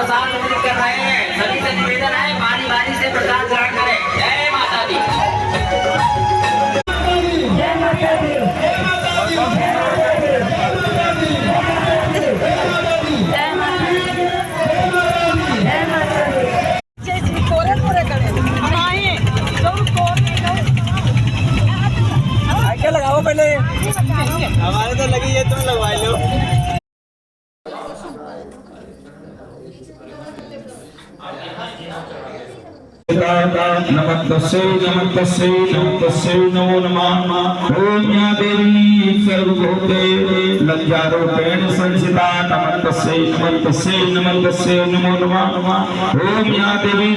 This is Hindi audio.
प्रसाद वितरित कर रहे हैं। सभी से निवेदन है बारी बारी से प्रसाद ग्रहण करें। जय माता दी। जय माता दी। क्या लगाओ पहले, हमारे तो लगी है, तुम लगवा लो। नमस्तस्यै नमस्तस्यै नमस्तस्यै नमो नमः। ओम या देवी सर्वभूते लज्जारूपेण संस्थिता नमस्तस्यै नमस्तस्यै नमस्तस्यै नमो नमः। ओम या देवी